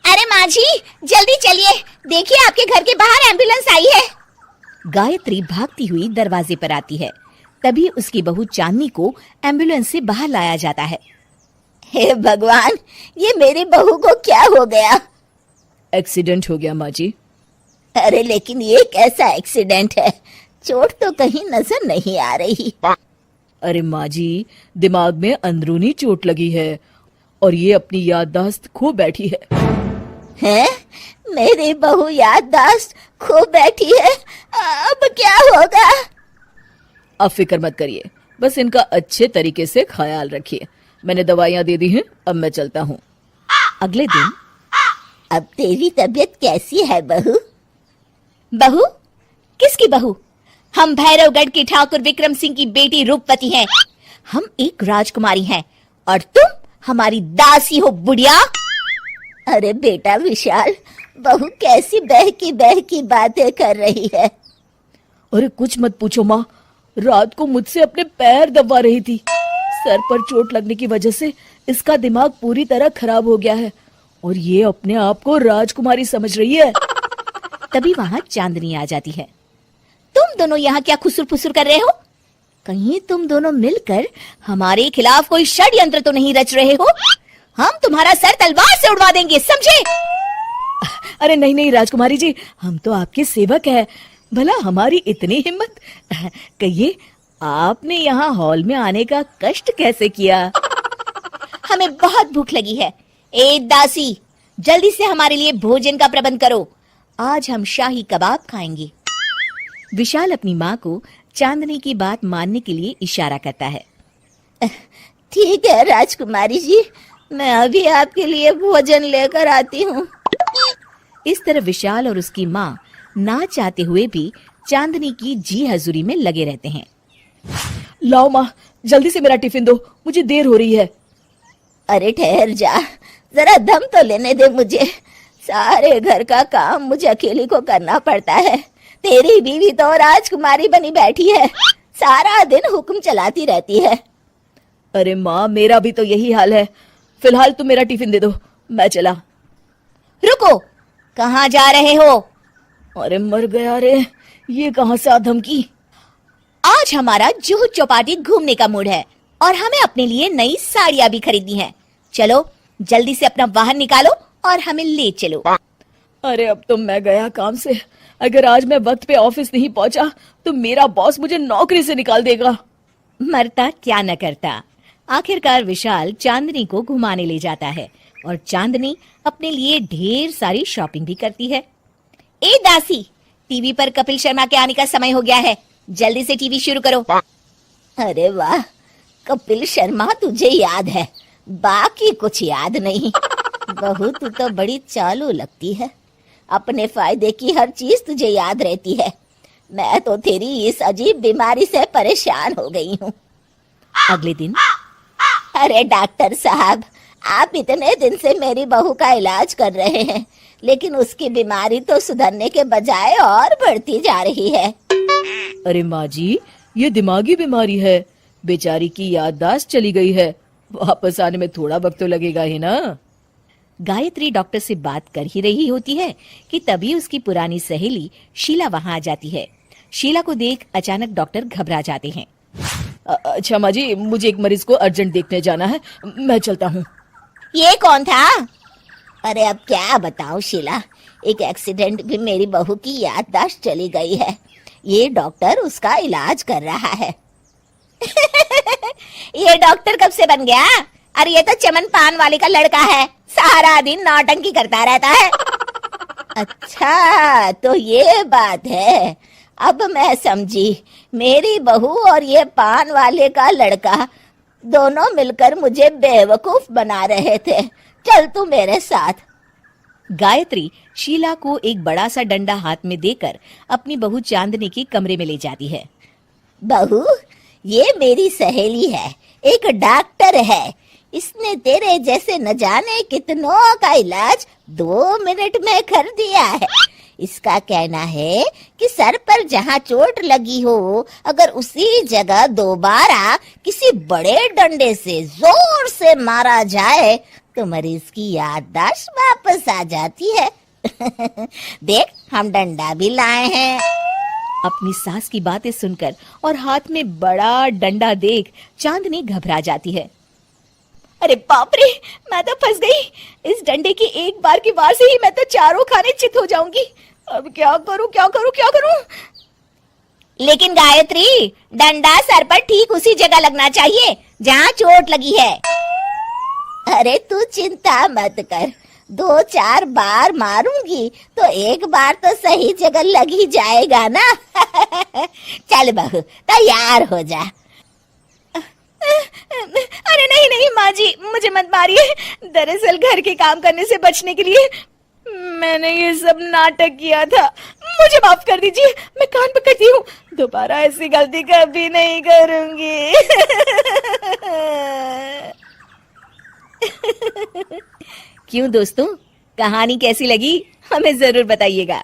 अरे माँ जी, जल्दी चलिए, देखिए आपके घर के बाहर एम्बुलेंस आई है। गायत्री भागती हुई दरवाजे पर आती है। तभी उसकी बहू चांदनी को एम्बुलेंस से बाहर लाया जाता है। हे भगवान, ये मेरी बहू को क्या हो गया? एक्सीडेंट हो गया माँ जी। अरे लेकिन ये कैसा एक्सीडेंट है? चोट तो कहीं नजर नहीं आ रही। अरे माँ जी, दिमाग में अंदरूनी चोट लगी है और ये अपनी याददाश्त खो बैठी है। हैं? मेरी बहू याददाश्त खो बैठी है, अब क्या होगा? आप फिक्र मत करिए, बस इनका अच्छे तरीके से ख्याल रखिए। मैंने दवाइयाँ दे दी हैं, अब मैं चलता हूँ। अगले दिन। अब तेरी तबीयत कैसी है बहू? बहू? किसकी बहू? हम भैरवगढ़ के ठाकुर विक्रम सिंह की बेटी रूपवती हैं। हम एक राजकुमारी हैं और तुम हमारी दासी हो बुढ़िया। अरे बेटा विशाल, बहू कैसी बहकी बातें कर रही है। अरे कुछ मत पूछो माँ, रात को मुझसे अपने पैर दबा रही थी। सर पर चोट लगने की वजह से इसका दिमाग पूरी तरह खराब हो गया है और ये अपने आप को राजकुमारी समझ रही है। तभी वहाँ चांदनी आ जाती है। तुम दोनों यहाँ क्या खुसुर फुसुर कर रहे हो? कहीं तुम दोनों मिलकर हमारे खिलाफ कोई षड्यंत्र तो नहीं रच रहे हो? हम तुम्हारा सर तलवार से उड़वा देंगे, समझे? अरे नहीं नहीं राजकुमारी जी, हम तो आपके सेवक हैं। भला हमारी इतनी हिम्मत? कहिए, आपने यहाँ हॉल में आने का कष्ट कैसे किया? हमें बहुत भूख लगी है। ए दासी, जल्दी से हमारे लिए भोजन का प्रबंध करो। आज हम शाही कबाब खाएंगे। विशाल अपनी माँ को चांदनी की बात मानने के लिए इशारा करता है। ठीक है राजकुमारी जी, मैं अभी आपके लिए भोजन लेकर आती हूँ। इस तरह विशाल और उसकी माँ ना चाहते हुए भी चांदनी की जी हजूरी में लगे रहते हैं। लाओ माँ, जल्दी से मेरा टिफिन दो, मुझे देर हो रही है। अरे ठहर जा, जरा दम तो लेने दे मुझे। सारे घर का काम मुझे अकेली को करना पड़ता है। तेरी बीवी तो राजकुमारी बनी बैठी है, सारा दिन हुक्म चलाती रहती है। अरे माँ, मेरा भी तो यही हाल है। फिलहाल तुम मेरा टिफिन दे दो, मैं चला। रुको, कहाँ जा रहे हो? अरे मर गया रे, ये कहाँ से आ धमकी? आज हमारा जुहू चौपाटी घूमने का मूड है और हमें अपने लिए नई साड़ियाँ भी खरीदनी है। चलो जल्दी से अपना वाहन निकालो और हमें ले चलो। अरे अब तो मैं गया काम से। अगर आज मैं वक्त पे ऑफिस नहीं पहुंचा तो मेरा बॉस मुझे नौकरी से निकाल देगा। मरता क्या न करता। आखिरकार विशाल चांदनी को घुमाने ले जाता है और चांदनी अपने लिए ढेर सारी शॉपिंग भी करती है। ए दासी, टीवी पर कपिल शर्मा के आने का समय हो गया है, जल्दी से टीवी शुरू करो। अरे वाह, कपिल शर्मा तुझे याद है, बाकी कुछ याद नहीं। बहू तू तो बड़ी चालू लगती है, अपने फायदे की हर चीज तुझे याद रहती है। मैं तो तेरी इस अजीब बीमारी से परेशान हो गई हूँ। अगले दिन। अरे डॉक्टर साहब, आप इतने दिन से मेरी बहू का इलाज कर रहे हैं, लेकिन उसकी बीमारी तो सुधरने के बजाय और बढ़ती जा रही है। अरे माँ जी, ये दिमागी बीमारी है, बेचारी की याददाश्त चली गई है। वापस आने में थोड़ा वक्त तो लगेगा ही ना। गायत्री डॉक्टर से बात कर ही रही होती है कि तभी उसकी पुरानी सहेली शीला वहां आ जाती है। शीला को देख अचानक डॉक्टर घबरा जाते हैं। अच्छा माँ जी, मुझे एक मरीज को अर्जेंट देखने जाना है, मैं चलता हूँ। ये कौन था? अरे अब क्या बताऊं शीला, एक एक्सीडेंट में मेरी बहू की याददाश्त चली गई है। ये डॉक्टर उसका इलाज कर रहा है। ये डॉक्टर कब से बन गया? अरे ये तो चमन पान वाले का लड़का है, सारा दिन नौटंकी करता रहता है। अच्छा तो ये बात है, अब मैं समझी। मेरी बहू और ये पान वाले का लड़का दोनों मिलकर मुझे बेवकूफ बना रहे थे। चल तू मेरे साथ। गायत्री शीला को एक बड़ा सा डंडा हाथ में देकर अपनी बहू चांदनी के कमरे में ले जाती है। बहू, ये मेरी सहेली है, एक डॉक्टर है। इसने तेरे जैसे न जाने कितनों का इलाज 2 मिनट में कर दिया है। इसका कहना है कि सर पर जहाँ चोट लगी हो, अगर उसी जगह दोबारा किसी बड़े डंडे से जोर से मारा जाए तो मरीज की याददाश्त वापस आ जाती है। देख, हम डंडा भी लाए हैं। अपनी सास की बातें सुनकर और हाथ में बड़ा डंडा देख चांदनी घबरा जाती है। अरे बाप रे, मैं तो फंस गई। इस डंडे की एक बार की वार से ही मैं तो चारों खाने चित हो जाऊंगी। अब क्या करूं, क्या करूं, क्या करूं? लेकिन गायत्री, डंडा सर पर ठीक उसी जगह लगना चाहिए जहाँ चोट लगी है। अरे तू चिंता मत कर, 2-4 बार मारूंगी तो एक बार तो सही जगह लग ही जाएगा ना। चल बहू, तैयार हो जा। अरे नहीं नहीं माँ जी, मुझे मत मारिए। दरअसल घर के काम करने से बचने के लिए मैंने ये सब नाटक किया था। मुझे माफ कर दीजिए, मैं कान पकड़ती हूँ। दोबारा ऐसी गलती कभी नहीं करूंगी। क्यों दोस्तों, कहानी कैसी लगी हमें जरूर बताइएगा।